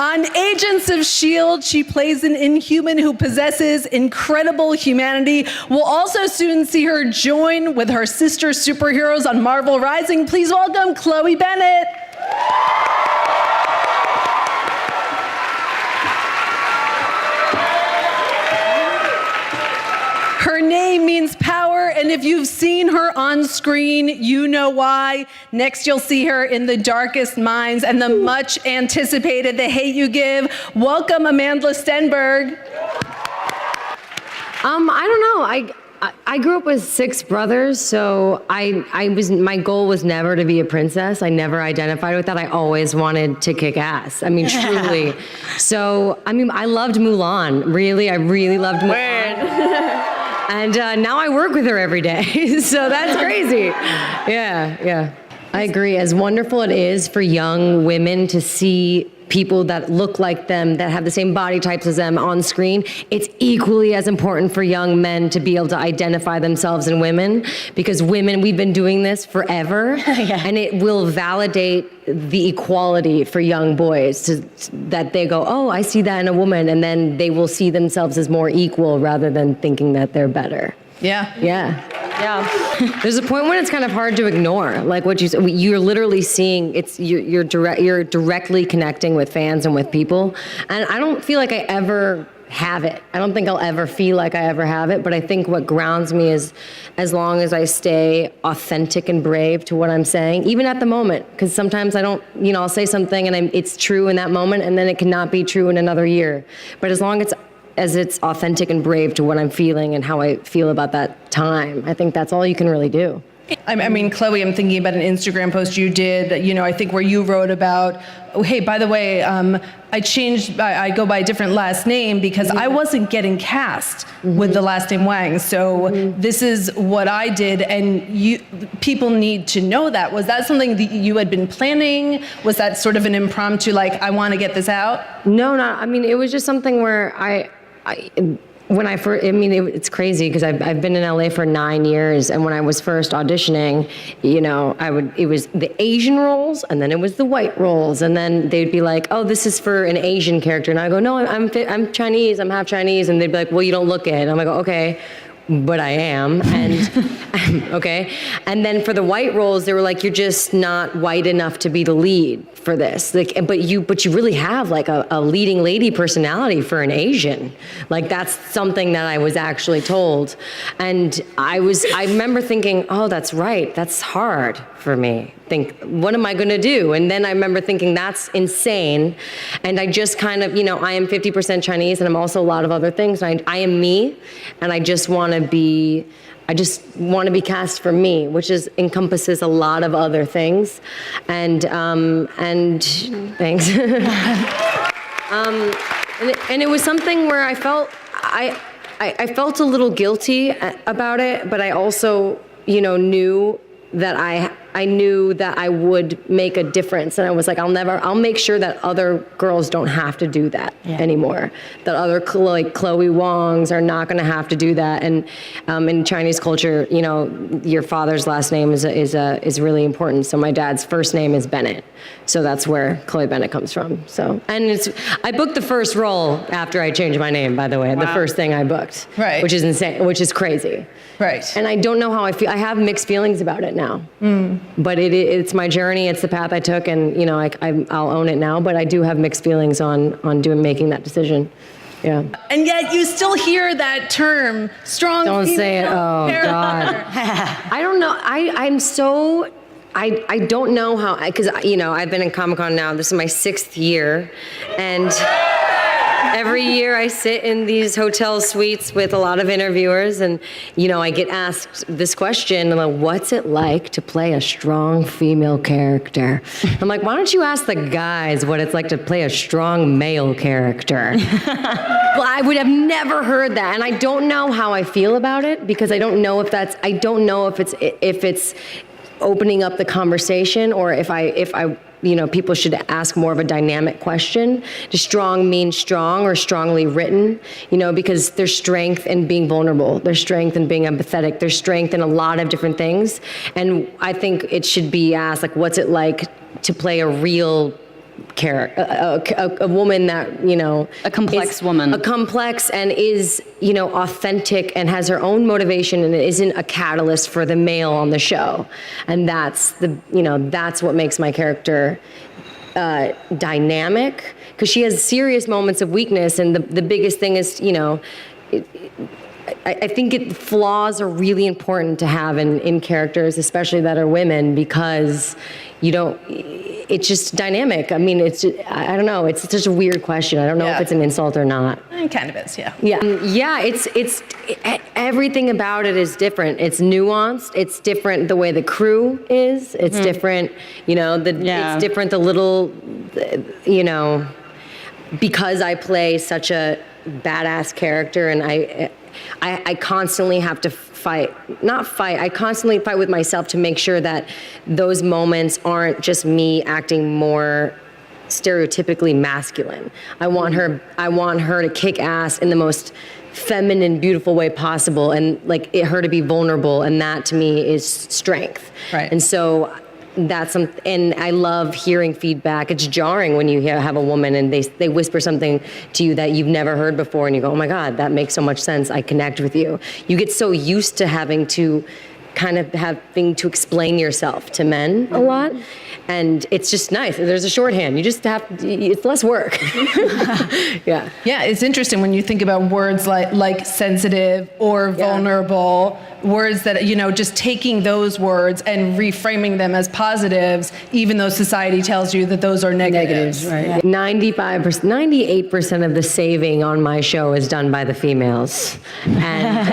On Agents of S.H.I.E.L.D., she plays an Inhuman who possesses incredible humanity. We'll also soon see her join with her sister superheroes on Marvel Rising. Please welcome Chloe Bennet. Her name means power, and if you've seen her on screen, you know why. Next, you'll see her in The Darkest Minds and the much anticipated The Hate U Give. Welcome, Amanda Stenberg. I don't know. I grew up with 6 brothers, so my goal was never to be a princess. I never identified with that. I always wanted to kick ass. I mean, truly. So, I mean, I loved Mulan. Really, I really loved Mulan. And now I work with her every day, so that's crazy. Yeah. I agree. As wonderful it is for young women to see people that look like them, that have the same body types as them on screen, it's equally as important for young men to be able to identify themselves in women, because women, we've been doing this forever, and it will validate the equality for young boys, that they go, oh, I see that in a woman, and then they will see themselves as more equal rather than thinking that they're better. Yeah. There's a point when it's kind of hard to ignore, like what you're literally seeing. You're directly connecting with fans and with people, and I don't feel like I ever have it. I don't think I'll ever feel like I ever have it, but I think what grounds me is as long as I stay authentic and brave to what I'm saying, even at the moment, because sometimes I don't, I'll say something and it's true in that moment, and then it cannot be true in another year. But as long as it's authentic and brave to what I'm feeling and how I feel about that time, I think that's all you can really do. I mean, Chloe, I'm thinking about an Instagram post you did, I think where you wrote about, oh, hey, by the way, I go by a different last name because I wasn't getting cast with the last name Wang. So this is what I did, and people need to know that. Was that something that you had been planning? Was that sort of an impromptu, like, I want to get this out? No, it was just something where it's crazy because I've been in LA for 9 years, and when I was first auditioning, it was the Asian roles, and then it was the white roles, and then they'd be like, oh, this is for an Asian character, and I go, no, I'm Chinese, I'm half Chinese, and they'd be like, well, you don't look it, and I'm like, okay, but I am, and okay. And then for the white roles, they were like, you're just not white enough to be the lead for this. Like, but you really have like a leading lady personality for an Asian. Like, that's something that I was actually told. And I remember thinking, oh, that's right, that's hard for me. Think, what am I gonna do? And then I remember thinking, that's insane. And I just kind of, I am 50% Chinese, and I'm also a lot of other things. I am me, and I just wanna be cast for me, which encompasses a lot of other things. And thanks. And it was something where I felt a little guilty about it, but I also, knew that I knew that I would make a difference, and I was like, I'll make sure that other girls don't have to do that anymore. That other like Chloe Wongs are not going to have to do that. And in Chinese culture, your father's last name is really important. So my dad's first name is Bennet, so that's where Chloe Bennet comes from. So, and I booked the first role after I changed my name, by the way. Wow. The first thing I booked, right? Which is insane, which is crazy. Right. And I don't know how I feel. I have mixed feelings about it now. But it's my journey. It's the path I took, and I'll own it now. But I do have mixed feelings on making that decision. Yeah. And yet you still hear that term, strong. Don't say it. Oh God. I don't know. I don't know how, because I've been in Comic-Con now. This is my 6th year, and every year I sit in these hotel suites with a lot of interviewers, and I get asked this question, like, what's it like to play a strong female character? I'm like, why don't you ask the guys what it's like to play a strong male character? Well, I would have never heard that, and I don't know how I feel about it, because I don't know if it's opening up the conversation, or if people should ask more of a dynamic question. Does strong mean strong or strongly written? Because there's strength in being vulnerable. There's strength in being empathetic. There's strength in a lot of different things. And I think it should be asked, like, what's it like to play a real a woman that, you know, A complex is woman. a complex and is, you know, authentic and has her own motivation and isn't a catalyst for the male on the show. And that's that's what makes my character dynamic, because she has serious moments of weakness, and the biggest thing is, you know, I think flaws are really important to have in characters, especially that are women, because it's just dynamic. I mean, I don't know. It's such a weird question. I don't know if it's an insult or not. It kind of is, yeah. Yeah, it's everything about it is different. It's nuanced. It's different the way the crew is. It's different, you know, it's different the little, you know, because I play such a badass character, and I constantly have to I constantly fight with myself to make sure that those moments aren't just me acting more stereotypically masculine. I want her to kick ass in the most feminine, beautiful way possible, and like her to be vulnerable, and that to me is strength. Right. And so and I love hearing feedback. It's jarring when you have a woman and they whisper something to you that you've never heard before, and you go, oh my God, that makes so much sense. I connect with you. You get so used to having to explain yourself to men a lot. And it's just nice. There's a shorthand. You just it's less work. Yeah. Yeah, it's interesting when you think about words like sensitive or vulnerable, words that, you know, just taking those words and reframing them as positives, even though society tells you that those are negatives. Right. 98% of the saving on my show is done by the females. And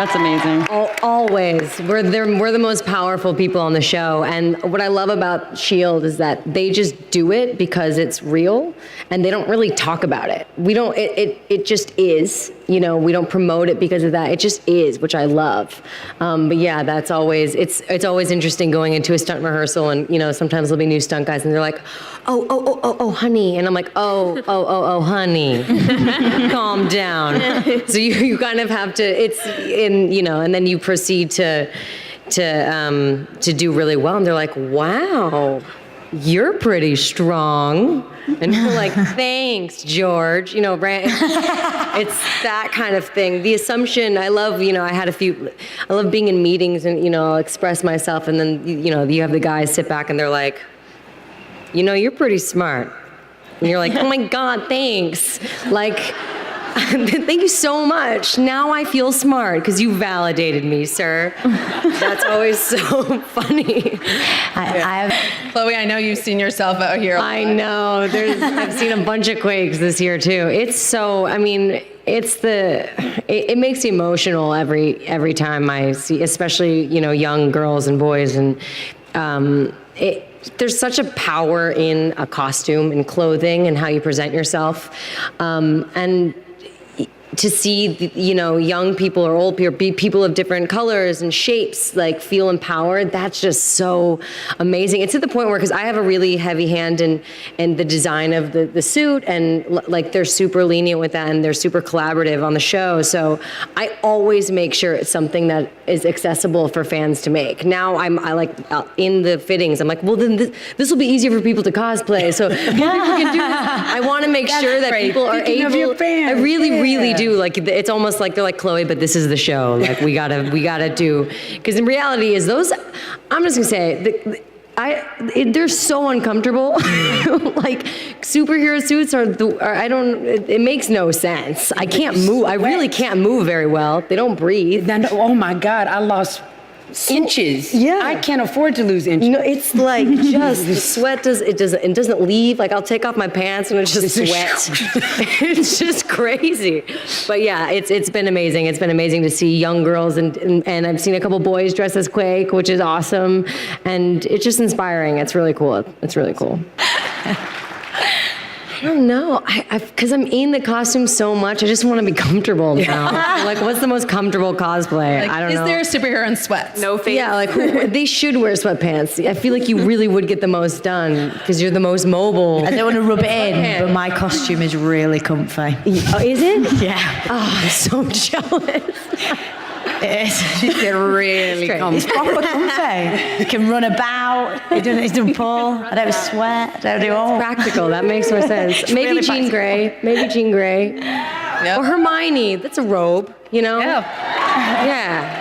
That's amazing. always. We're the most powerful people on the show. And what I love about S.H.I.E.L.D. is that they just do it because it's real, and they don't really talk about it. It just is. You know, we don't promote it because of that. It just is, which I love. But yeah, it's always interesting going into a stunt rehearsal, and, you know, sometimes there'll be new stunt guys and they're like, oh, honey. And I'm like, oh, honey, calm down. So you kind of have to, and then you proceed to do really well. And they're like, wow, you're pretty strong. And you're like, thanks, George. You know, it's that kind of thing. The assumption, I love, you know, I love being in meetings and, you know, I'll express myself, and then, you know, you have the guys sit back and they're like, you know, you're pretty smart. And you're like, oh my God, thanks. Like, thank you so much. Now I feel smart because you validated me, sir. That's always so funny. Chloe, I know you've seen yourself out here. I know. I've seen a bunch of Quakes this year too. It's so, I mean, it makes me emotional every time I see, especially, you know, young girls and boys, and there's such a power in a costume and clothing and how you present yourself, and to see, you know, young people or old people of different colors and shapes, like, feel empowered, that's just so amazing. It's to the point where, because I have a really heavy hand in the design of the suit, and like, they're super lenient with that, and they're super collaborative on the show. So I always make sure it's something that is accessible for fans to make. Now in the fittings, I'm like, well, then this will be easier for people to cosplay. So more people can do this. I want to make sure that people are able. Of your fans. I really do. Like, it's almost like they're like, Chloe, but this is the show. Like, we gotta do, because in reality is those, I'm just gonna say, they're so uncomfortable. Like, superhero suits it makes no sense. I can't move. I really can't move very well. They don't breathe. Oh my God, I lost inches. Yeah. I can't afford to lose inches. No, it's like, just the sweat doesn't leave. Like, I'll take off my pants and it's just sweat. It's just crazy. But yeah, it's been amazing. It's been amazing to see young girls, and I've seen a couple boys dressed as Quake, which is awesome. And it's just inspiring. It's really cool. It's really cool. I don't know, because I'm in the costume so much, I just want to be comfortable now. Like, what's the most comfortable cosplay? Like, I don't know. Is there a superhero in sweats? No face. Yeah, like, they should wear sweatpants. I feel like you really would get the most done, because you're the most mobile. I don't want to rub it in, but my costume is really comfy. Oh, is it? Yeah. Oh, I'm so jealous. It is. She said, really great. It's proper comfy. You can run about. It doesn't pull. I don't sweat. I don't do all. Practical. That makes more sense. Maybe really Jean practical. Grey. Maybe Jean Grey. Or Hermione. That's a robe, you know? Yeah. Yeah.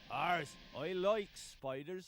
Arse, I like spiders.